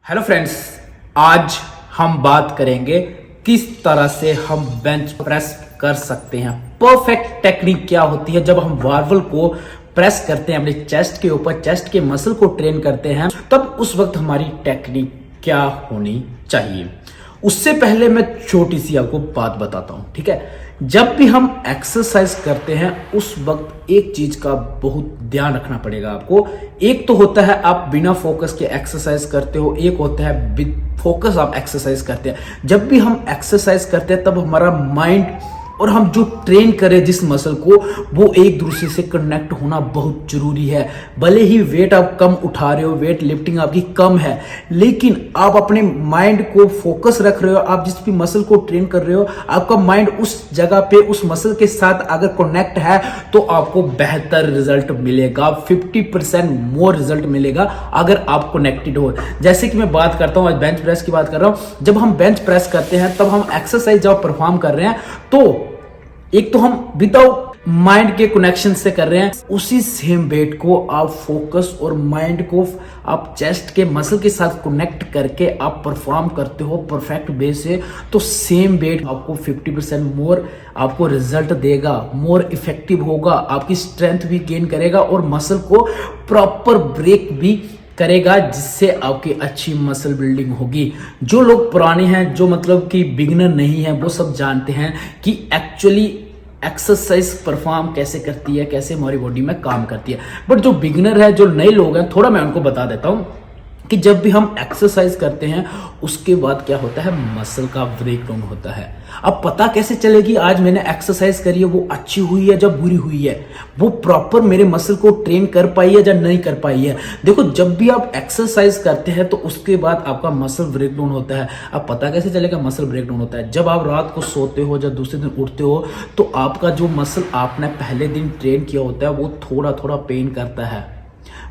Hello friends, आज हम बात करेंगे किस तरह से हम बेंच प्रेस कर सकते हैं। परफेक्ट टेक्निक क्या होती है जब हम बारबल को प्रेस करते हैं अपने चेस्ट के ऊपर, चेस्ट के मसल को ट्रेन करते हैं, तब उस वक्त हमारी टेक्निक क्या होनी चाहिए। उससे पहले मैं छोटी सी आपको बात बताता हूं, ठीक है। जब भी हम एक्सरसाइज करते हैं उस वक्त एक चीज का बहुत ध्यान रखना पड़ेगा आपको। एक तो होता है आप बिना फोकस के एक्सरसाइज करते हो, एक होता है विद फोकस आप एक्सरसाइज करते हैं। जब भी हम एक्सरसाइज करते हैं तब हमारा माइंड और हम जो ट्रेन करें जिस मसल को, वो एक दूसरे से कनेक्ट होना बहुत जरूरी है। भले ही वेट आप कम उठा रहे हो, वेट लिफ्टिंग आपकी कम है, लेकिन आप अपने माइंड को फोकस रख रहे हो। आप जिस भी मसल को ट्रेन कर रहे हो, आपका माइंड उस जगह पे उस मसल के साथ अगर कनेक्ट है तो आपको बेहतर रिजल्ट मिलेगा। 50% मोर रिजल्ट मिलेगा अगर आप कनेक्टेड हो। जैसे कि मैं बात करता हूं, आज बेंच प्रेस की बात कर रहा हूं। जब हम बेंच प्रेस करते हैं तब हम एक्सरसाइज जब परफॉर्म कर रहे हैं तो एक तो हम विदाउट माइंड के कनेक्शन से कर रहे हैं, उसी सेम वेट को आप फोकस और माइंड को आप चेस्ट के मसल के साथ कनेक्ट करके आप परफॉर्म करते हो परफेक्ट वे से, तो सेम वेट आपको 50% मोर आपको रिजल्ट देगा, मोर इफेक्टिव होगा, आपकी स्ट्रेंथ भी गेन करेगा और मसल को प्रॉपर ब्रेक भी करेगा, जिससे आपकी अच्छी मसल बिल्डिंग होगी। जो लोग पुराने हैं, जो मतलब कि बिगिनर नहीं है, वो सब जानते हैं कि एक्चुअली एक्सरसाइज परफॉर्म कैसे करती है, कैसे हमारी बॉडी में काम करती है। बट जो बिगिनर है, जो नए लोग हैं, थोड़ा मैं उनको बता देता हूं कि जब भी हम एक्सरसाइज करते हैं उसके बाद क्या होता है, मसल का ब्रेकडाउन होता है। अब पता कैसे चलेगी आज मैंने एक्सरसाइज करी है वो अच्छी हुई है या बुरी हुई है, वो प्रॉपर मेरे मसल को ट्रेन कर पाई है या नहीं कर पाई है। देखो, जब भी आप एक्सरसाइज करते हैं तो उसके बाद आपका मसल ब्रेकडाउन होता है। अब पता कैसे चलेगा मसल ब्रेकडाउन होता है, जब आप रात को सोते हो, जब दूसरे दिन उठते हो, तो आपका जो मसल आपने पहले दिन ट्रेन किया होता है वो थोड़ा थोड़ा पेन करता है।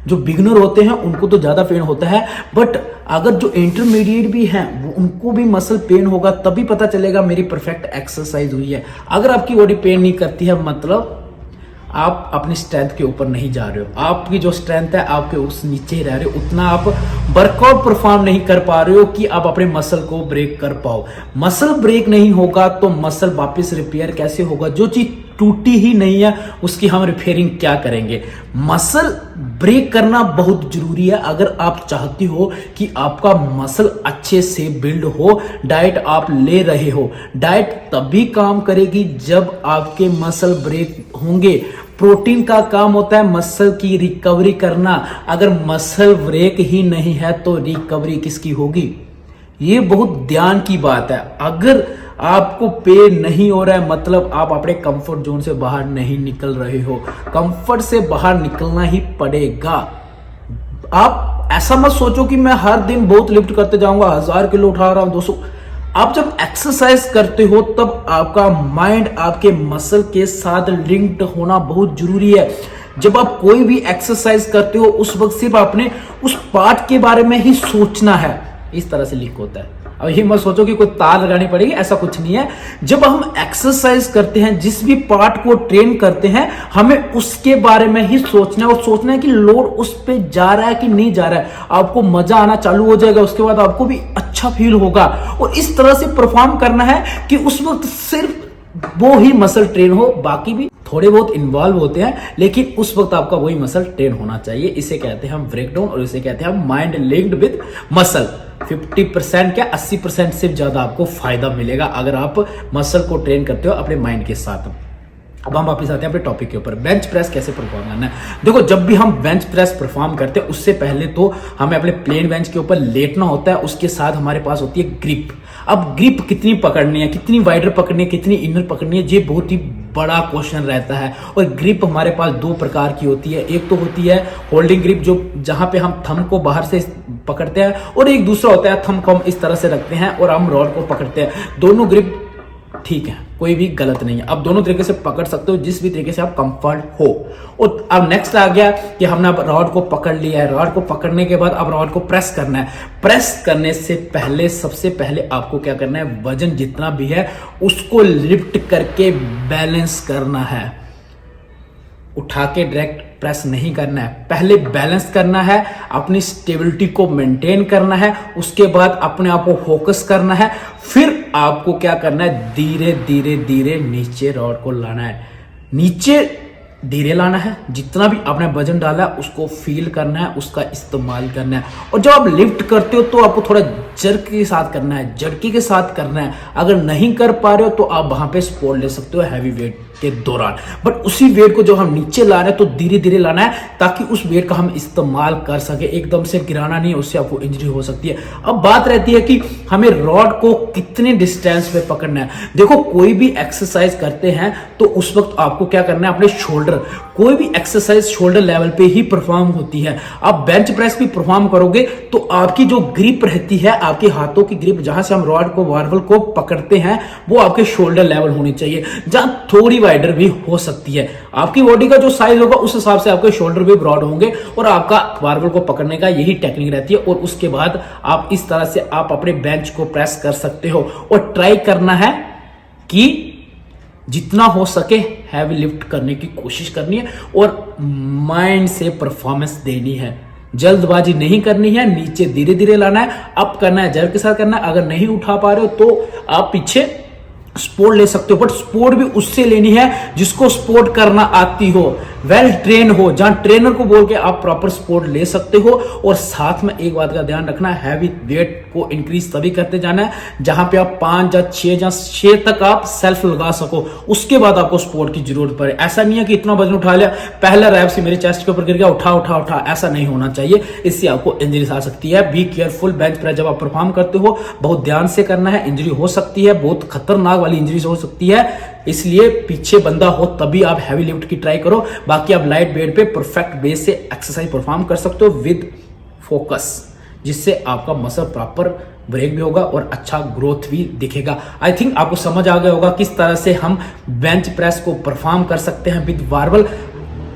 जो बिगिनर होते हैं उनको तो ज्यादा पेन होता है, बट अगर जो इंटरमीडिएट भी हैं वो उनको भी मसल पेन होगा, तभी पता चलेगा मेरी परफेक्ट एक्सरसाइज हुई है। अगर आपकी बॉडी पेन नहीं करती है, मतलब आप अपनी स्ट्रेंथ के ऊपर नहीं जा रहे हो, आपकी जो स्ट्रेंथ है आपके उस नीचे ही रह रहे हो, उतना आप वर्कआउट परफॉर्म नहीं कर पा रहे हो कि आप अपने मसल को ब्रेक कर पाओ। मसल ब्रेक नहीं होगा तो मसल वापस रिपेयर कैसे होगा? जो चीज टूटी ही नहीं है उसकी हम रिपेयरिंग क्या करेंगे? मसल ब्रेक करना बहुत जरूरी है अगर आप चाहते हो कि आपका मसल अच्छे से बिल्ड हो। डाइट आप ले रहे हो, डाइट तभी काम करेगी जब आपके मसल ब्रेक होंगे। प्रोटीन का काम होता है मसल की रिकवरी करना। अगर मसल ब्रेक ही नहीं है तो रिकवरी किसकी होगी? ये बहुत ध्यान की बात है। अगर आपको पेन नहीं हो रहा है, मतलब आप अपने कंफर्ट जोन से बाहर नहीं निकल रहे हो। कंफर्ट से बाहर निकलना ही पड़ेगा। आप ऐसा मत सोचो कि मैं हर दिन बहुत लिफ्ट करते जाऊंगा, 1000 किलो उठा रहा हूं, 200। आप जब एक्सरसाइज करते हो तब आपका माइंड आपके मसल के साथ लिंक्ड होना बहुत जरूरी है। जब आप कोई भी एक्सरसाइज करते हो उस वक्त सिर्फ आपने उस पार्ट के बारे में ही सोचना है। इस तरह से लिंक होता है। अब ये मत सोचो कि कोई तार लगानी पड़ेगी, ऐसा कुछ नहीं है। जब हम एक्सरसाइज करते हैं, जिस भी पार्ट को ट्रेन करते हैं, हमें उसके बारे में ही सोचना है और सोचना है कि लोड उस पे जा रहा है कि नहीं जा रहा है। आपको मजा आना चालू हो जाएगा, उसके बाद आपको भी अच्छा फील होगा और इस तरह से परफॉर्म करना है कि उस वक्त सिर्फ वो ही मसल ट्रेन हो, बाकी भी थोड़े बहुत इन्वॉल्व होते हैं, लेकिन उस वक्त आपका वही मसल ट्रेन होना चाहिए। इसे कहते हैं हम ब्रेकडाउन और इसे कहते हैं हम माइंड लिंक्ड विद मसल। 50% क्या 80% से ज्यादा आपको फायदा मिलेगा अगर आप मसल को ट्रेन करते हो अपने माइंड के साथ। अब हम वापस आते हैं अपने टॉपिक के ऊपर, बेंच प्रेस कैसे परफॉर्म करना है। देखो, जब भी हम बेंच प्रेस परफॉर्म करते हैं उससे पहले तो हमें अपने प्लेन बेंच के ऊपर लेटना होता है। उसके साथ हमारे पास होती है ग्रिप। अब ग्रिप कितनी पकड़नी है, कितनी वाइडर पकड़नी है, कितनी इनर पकड़नी है, ये बहुत ही बड़ा क्वेश्चन रहता है। और ग्रिप हमारे पास दो प्रकार की होती है। एक तो होती है होल्डिंग ग्रिप, जो जहां पे हम थंब को बाहर से पकड़ते हैं, और एक दूसरा होता है थंब को हम इस तरह से रखते हैं और हम रॉड को पकड़ते हैं। दोनों ग्रिप ठीक है, कोई भी गलत नहीं है। आप दोनों तरीके से पकड़ सकते हो, जिस भी तरीके से आप कंफर्ट हो। और अब नेक्स्ट आ गया कि हमने अब रॉड को पकड़ लिया है। रॉड को पकड़ने के बाद अब रॉड को प्रेस करना है। प्रेस करने से पहले सबसे पहले आपको क्या करना है, वजन जितना भी है उसको लिफ्ट करके बैलेंस करना है। उठा के डायरेक्ट प्रेस नहीं करना है। पहले बैलेंस करना है, अपनी स्टेबिलिटी को मेंटेन करना है, उसके बाद अपने आप को फोकस करना है, फिर आपको क्या करना है, धीरे धीरे धीरे नीचे रॉड को लाना है, नीचे धीरे लाना है। जितना भी आपने वजन डाला है उसको फील करना है, उसका इस्तेमाल करना है। और जब आप लिफ्ट करते हो तो आपको थोड़ा जर्क के साथ करना है, झटके के साथ करना है। अगर नहीं कर पा रहे हो तो आप वहां पे सपोर्ट ले सकते हो हैवी वेट के दौरान, बट उसी वेट को जो हम नीचे ला रहे हैं तो धीरे धीरे लाना है ताकि उस वेट का हम इस्तेमाल कर सके। एकदम से गिराना नहीं है, उससे आपको इंजरी हो सकती है। अब बात रहती है कि हमें रॉड को कितने डिस्टेंस पे पकड़ना है। देखो, कोई भी एक्सरसाइज करते हैं तो उस वक्त आपको क्या करना है, अपने शोल्डर, कोई भी एक्सरसाइज शोल्डर लेवल पे ही परफॉर्म होती है। आप बेंच प्रेस भी परफॉर्म करोगे तो आपकी जो ग्रिप रहती है, आपके हाथों की ग्रिप, जहां से हम रॉड को, बारबेल को पकड़ते हैं, वो आपके शोल्डर लेवल होनी चाहिए, जहां थोड़ी वाइडर भी हो सकती है। आपकी बॉडी का जो साइज होगा उस हिसाब से आपके शोल्डर भी ब्रॉड होंगे और आपका बारबेल को पकड़ने का यही टेक्निक रहती है। और उसके बाद आप इस तरह से आप अपने बेंच को प्रेस कर सकते हो। और ट्राई करना है कि जितना हो सके हैवी लिफ्ट करने की कोशिश करनी है और माइंड से परफॉर्मेंस देनी है। जल्दबाजी नहीं करनी है, नीचे धीरे धीरे लाना है, अप करना है, जर्क के साथ करना है। अगर नहीं उठा पा रहे हो तो आप पीछे स्पोर्ट ले सकते हो, बट स्पोर्ट भी उससे लेनी है जिसको स्पोर्ट करना आती हो, वेल ट्रेन हो, जहां ट्रेनर को बोल के आप प्रॉपर स्पोर्ट ले सकते हो। और साथ में एक बात का ध्यान रखना है, हैवी वेट को इंक्रीज तभी करते जाना है जहां पे आप 5 या 6 तक आप सेल्फ लगा सको, उसके बाद आपको स्पोर्ट की जरूरत पड़े। ऐसा नहीं है कि इतना वजन उठा लिया, पहला रैप से मेरे चेस्ट के ऊपर गिर गया, उठा उठा उठा, ऐसा नहीं होना चाहिए। इससे आपको इंजरीज आ सकती है। बी केयरफुल, बेंच प्रेस जब आप परफॉर्म करते हो बहुत ध्यान से करना है, इंजरी हो सकती है, बहुत खतरनाक वाली इंजरीज हो सकती है। इसलिए पीछे बंदा हो तभी आप हैवी लिफ्ट की ट्राई करो। बाकी आप लाइट वेट पे परफेक्ट बेस से एक्सरसाइज परफॉर्म कर सकते हो विद फोकस, जिससे आपका मसल प्रॉपर ब्रेक भी होगा और अच्छा ग्रोथ भी दिखेगा। आई थिंक आपको समझ आ गया होगा किस तरह से हम बेंच प्रेस को परफॉर्म कर सकते हैं विद बारबेल।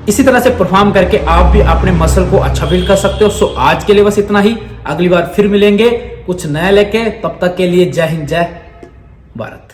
इसी तरह से परफॉर्म करके आप भी अपने मसल को अच्छा बिल्ड कर सकते हो। सो आज के लिए बस इतना ही, अगली बार फिर मिलेंगे कुछ नया लेके। तब तक के लिए जय हिंद, जय भारत।